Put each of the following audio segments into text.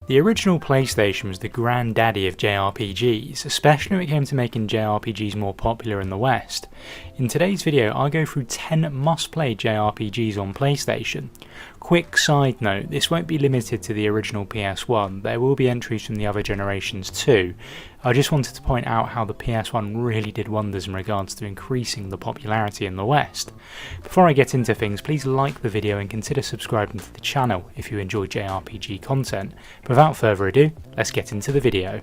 The original PlayStation was the granddaddy of JRPGs, especially when it came to making JRPGs more popular in the West. In today's video, I'll go through 10 must-play JRPGs on PlayStation. Quick side note, this won't be limited to the original PS1, there will be entries from the other generations too. I just wanted to point out how the PS1 really did wonders in regards to increasing the popularity in the West. Before I get into things, please like the video and consider subscribing to the channel if you enjoy JRPG content. But without further ado, let's get into the video.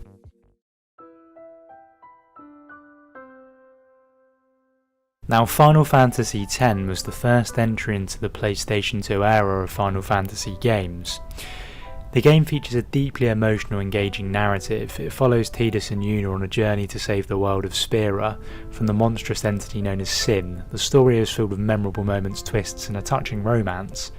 Now, Final Fantasy X was the first entry into the PlayStation 2 era of Final Fantasy games. The game features a deeply emotional, engaging narrative. It follows Tidus and Yuna on a journey to save the world of Spira from the monstrous entity known as Sin. The story is filled with memorable moments, twists, and a touching romance.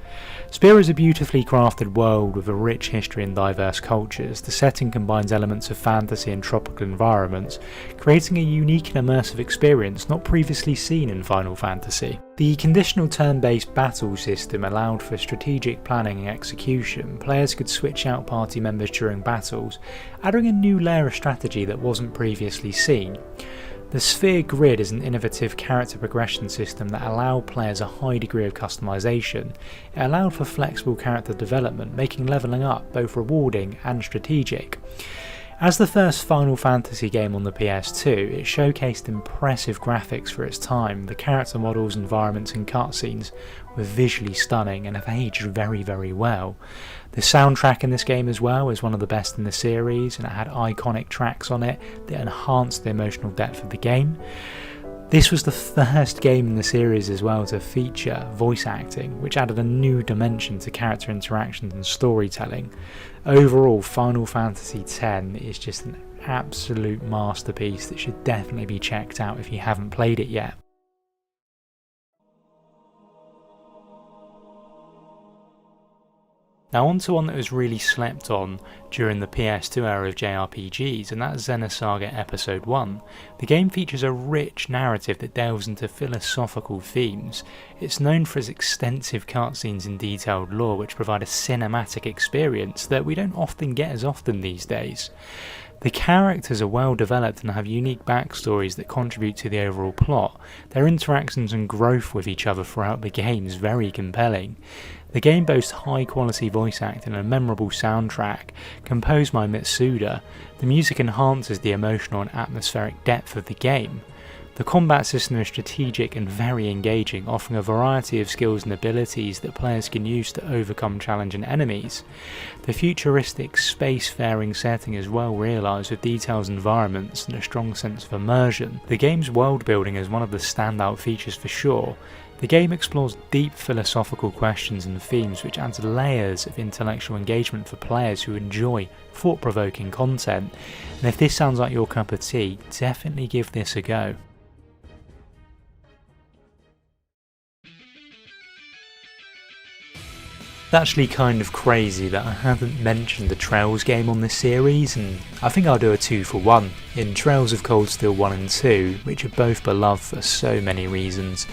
Spira is a beautifully crafted world with a rich history and diverse cultures. The setting combines elements of fantasy and tropical environments, creating a unique and immersive experience not previously seen in Final Fantasy. The conditional turn-based battle system allowed for strategic planning and execution. Players could switch out party members during battles, adding a new layer of strategy that wasn't previously seen. The Sphere Grid is an innovative character progression system that allowed players a high degree of customization. It allowed for flexible character development, making leveling up both rewarding and strategic. As the first Final Fantasy game on the PS2, it showcased impressive graphics for its time. The character models, environments and cutscenes were visually stunning and have aged very well. The soundtrack in this game as well is one of the best in the series, and it had iconic tracks on it that enhanced the emotional depth of the game. This was the first game in the series as well to feature voice acting, which added a new dimension to character interactions and storytelling. Overall, Final Fantasy X is just an absolute masterpiece that should definitely be checked out if you haven't played it yet. Now on to one that was really slept on during the PS2 era of JRPGs, and that's Xenosaga Episode 1. The game features a rich narrative that delves into philosophical themes. It's known for its extensive cutscenes and detailed lore, which provide a cinematic experience that we don't often get as often these days. The characters are well developed and have unique backstories that contribute to the overall plot. Their interactions and growth with each other throughout the game is very compelling. The game boasts high quality voice acting and a memorable soundtrack composed by Mitsuda. The music enhances the emotional and atmospheric depth of the game. The combat system is strategic and very engaging, offering a variety of skills and abilities that players can use to overcome challenging enemies. The futuristic space-faring setting is well realised with detailed environments and a strong sense of immersion. The game's world building is one of the standout features for sure. The game explores deep philosophical questions and themes, which adds layers of intellectual engagement for players who enjoy thought-provoking content. And if this sounds like your cup of tea, definitely give this a go. It's actually kind of crazy that I haven't mentioned the Trails game on this series, and I think I'll do a 2 for 1 in Trails of Cold Steel 1 and 2, which are both beloved for so many reasons.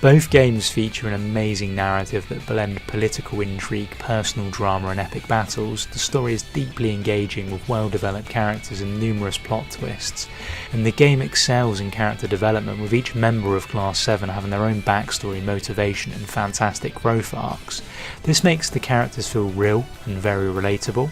Both games feature an amazing narrative that blend political intrigue, personal drama and epic battles. The story is deeply engaging with well-developed characters and numerous plot twists, and the game excels in character development, with each member of Class 7 having their own backstory, motivation and fantastic growth arcs. This makes the characters feel real and very relatable.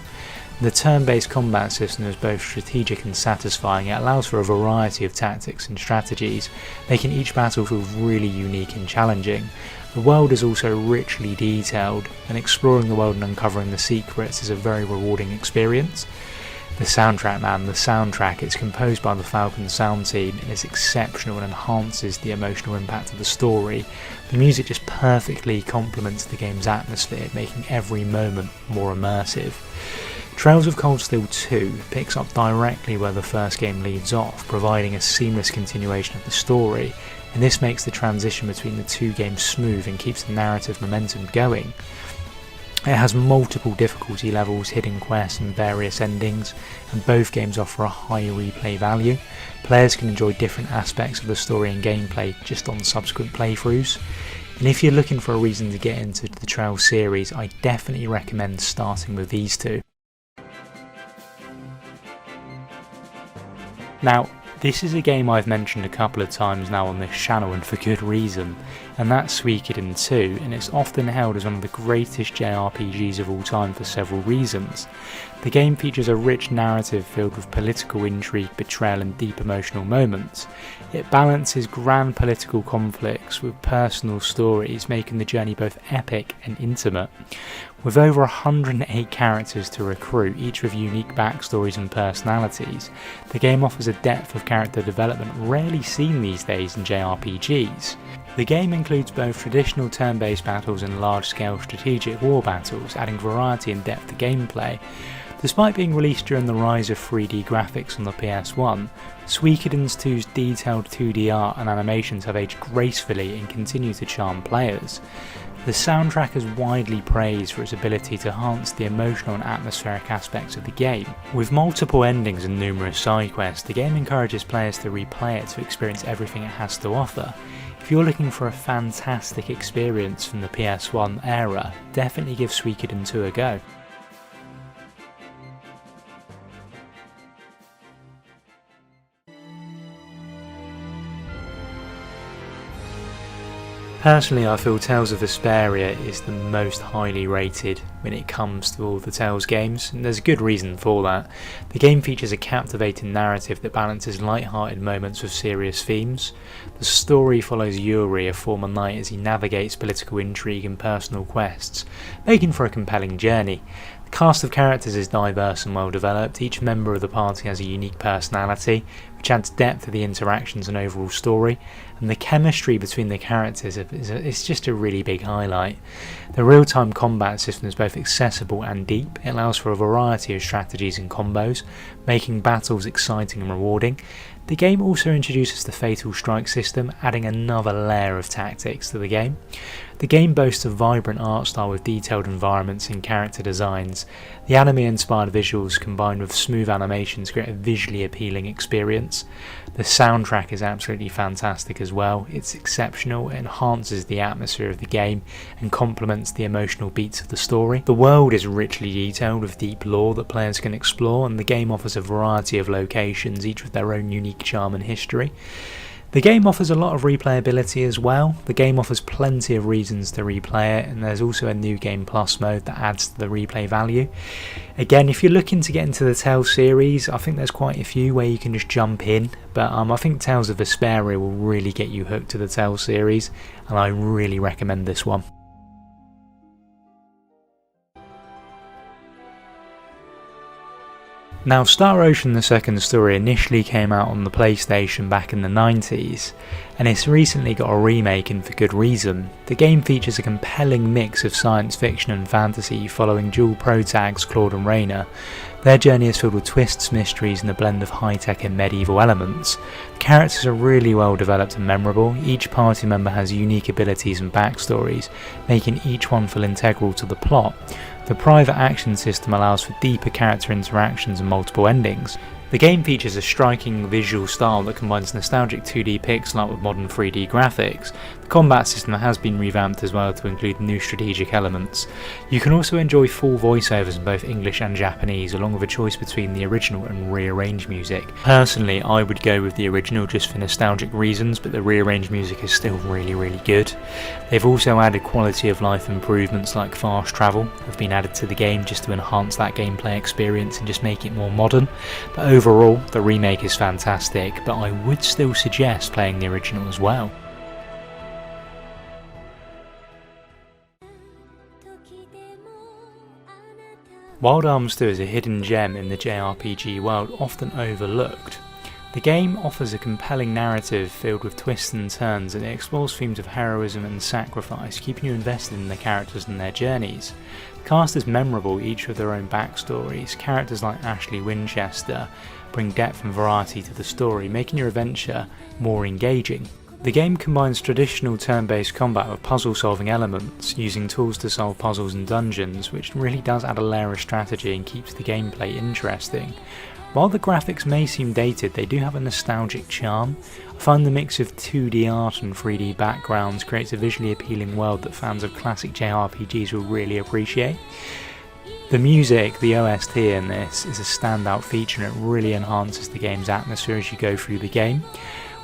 The turn-based combat system is both strategic and satisfying. It allows for a variety of tactics and strategies, making each battle feel really unique and challenging. The world is also richly detailed, and exploring the world and uncovering the secrets is a very rewarding experience. The soundtrack, it's composed by the Falcon sound team and is exceptional and enhances the emotional impact of the story. The music just perfectly complements the game's atmosphere, making every moment more immersive. Trails of Cold Steel 2 picks up directly where the first game leaves off, providing a seamless continuation of the story, and this makes the transition between the two games smooth and keeps the narrative momentum going. It has multiple difficulty levels, hidden quests and various endings, and both games offer a high replay value. Players can enjoy different aspects of the story and gameplay just on subsequent playthroughs. And if you're looking for a reason to get into the Trails series, I definitely recommend starting with these two. Now, this is a game I've mentioned a couple of times now on this channel, and for good reason, and that's Suikoden 2, and it's often held as one of the greatest JRPGs of all time for several reasons. The game features a rich narrative filled with political intrigue, betrayal and deep emotional moments. It balances grand political conflicts with personal stories, making the journey both epic and intimate. With over 108 characters to recruit, each with unique backstories and personalities, the game offers a depth of character development rarely seen these days in JRPGs. The game includes both traditional turn-based battles and large-scale strategic war battles, adding variety and depth to gameplay. Despite being released during the rise of 3D graphics on the PS1, Suikoden 2's detailed 2D art and animations have aged gracefully and continue to charm players. The soundtrack is widely praised for its ability to enhance the emotional and atmospheric aspects of the game. With multiple endings and numerous side quests, the game encourages players to replay it to experience everything it has to offer. If you're looking for a fantastic experience from the PS1 era, definitely give Suikoden 2 a go. Personally, I feel Tales of Vesperia is the most highly rated when it comes to all the Tales games, and there's a good reason for that. The game features a captivating narrative that balances light-hearted moments with serious themes. The story follows Yuri, a former knight, as he navigates political intrigue and personal quests, making for a compelling journey. The cast of characters is diverse and well developed. Each member of the party has a unique personality, which adds depth to the interactions and overall story, and the chemistry between the characters is just a really big highlight. The real-time combat system is both accessible and deep. It allows for a variety of strategies and combos, making battles exciting and rewarding. The game also introduces the Fatal Strike system, adding another layer of tactics to the game. The game boasts a vibrant art style with detailed environments and character designs. The anime-inspired visuals combined with smooth animations create a visually appealing experience. The soundtrack is absolutely fantastic as well. It's exceptional, it enhances the atmosphere of the game and complements the emotional beats of the story. The world is richly detailed with deep lore that players can explore, and the game offers a variety of locations, each with their own unique charm and history. The game offers a lot of replayability as well. The game offers plenty of reasons to replay it, and there's also a New Game Plus mode that adds to the replay value. Again, if you're looking to get into the Tales series, I think there's quite a few where you can just jump in, but I think Tales of Vesperia will really get you hooked to the Tales series, and I really recommend this one. Now, Star Ocean the Second Story initially came out on the PlayStation back in the 90s, and it's recently got a remake, and for good reason. The game features a compelling mix of science fiction and fantasy, following dual protags Claude and Raina. Their journey is filled with twists, mysteries and a blend of high-tech and medieval elements. The characters are really well developed and memorable. Each party member has unique abilities and backstories, making each one feel integral to the plot. The private action system allows for deeper character interactions and multiple endings. The game features a striking visual style that combines nostalgic 2D pixel art with modern 3D graphics. The combat system has been revamped as well to include new strategic elements. You can also enjoy full voiceovers in both English and Japanese, along with a choice between the original and rearranged music. Personally, I would go with the original just for nostalgic reasons, but the rearranged music is still really good. They've also added quality of life improvements like fast travel have been added to the game just to enhance that gameplay experience and just make it more modern. But overall, the remake is fantastic, but I would still suggest playing the original as well. Wild Arms 2 is a hidden gem in the JRPG world, often overlooked. The game offers a compelling narrative filled with twists and turns, and it explores themes of heroism and sacrifice, keeping you invested in the characters and their journeys. The cast is memorable, each with their own backstories. Characters like Ashley Winchester bring depth and variety to the story, making your adventure more engaging. The game combines traditional turn-based combat with puzzle-solving elements, using tools to solve puzzles and dungeons, which really does add a layer of strategy and keeps the gameplay interesting. While the graphics may seem dated, they do have a nostalgic charm. I find the mix of 2D art and 3D backgrounds creates a visually appealing world that fans of classic JRPGs will really appreciate. The music, the OST in this, is a standout feature and it really enhances the game's atmosphere as you go through the game.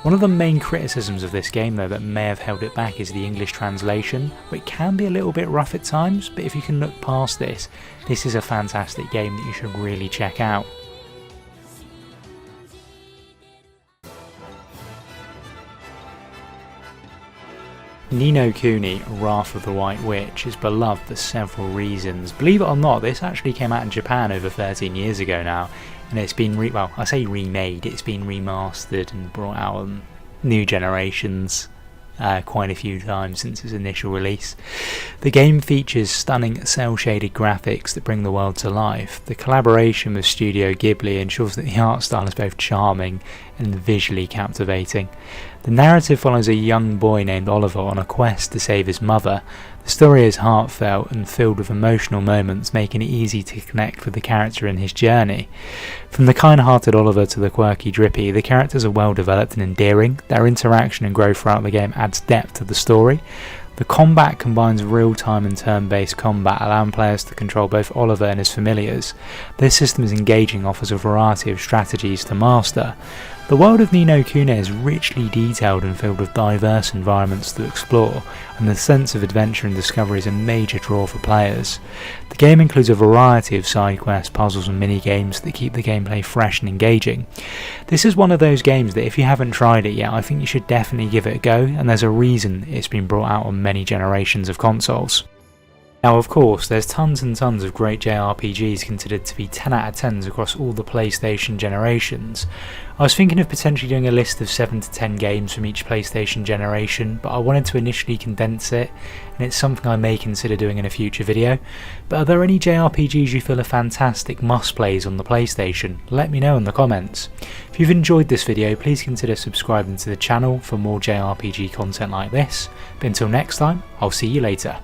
One of the main criticisms of this game though that may have held it back is the English translation, which can be a little bit rough at times, but if you can look past this, this is a fantastic game that you should really check out. Ni no Kuni, Wrath of the White Witch, is beloved for several reasons. Believe it or not, this actually came out in Japan over 13 years ago now, and it's been I say remade, it's been remastered and brought out on new generations quite a few times since its initial release. The game features stunning cel-shaded graphics that bring the world to life. The collaboration with Studio Ghibli ensures that the art style is both charming and visually captivating. The narrative follows a young boy named Oliver on a quest to save his mother. The story is heartfelt and filled with emotional moments, making it easy to connect with the character in his journey. From the kind-hearted Oliver to the quirky Drippy, the characters are well developed and endearing. Their interaction and growth throughout the game adds depth to the story. The combat combines real-time and turn-based combat, allowing players to control both Oliver and his familiars. This system is engaging and offers a variety of strategies to master. The world of Ni no Kuni is richly detailed and filled with diverse environments to explore, and the sense of adventure and discovery is a major draw for players. The game includes a variety of side quests, puzzles and mini-games that keep the gameplay fresh and engaging. This is one of those games that if you haven't tried it yet, I think you should definitely give it a go, and there's a reason it's been brought out on many generations of consoles. Now of course, there's tons and tons of great JRPGs considered to be 10 out of 10s across all the PlayStation generations. I was thinking of potentially doing a list of 7 to 10 games from each PlayStation generation, but I wanted to initially condense it, and it's something I may consider doing in a future video. But are there any JRPGs you feel are fantastic must-plays on the PlayStation? Let me know in the comments. If you've enjoyed this video, please consider subscribing to the channel for more JRPG content like this. But until next time, I'll see you later.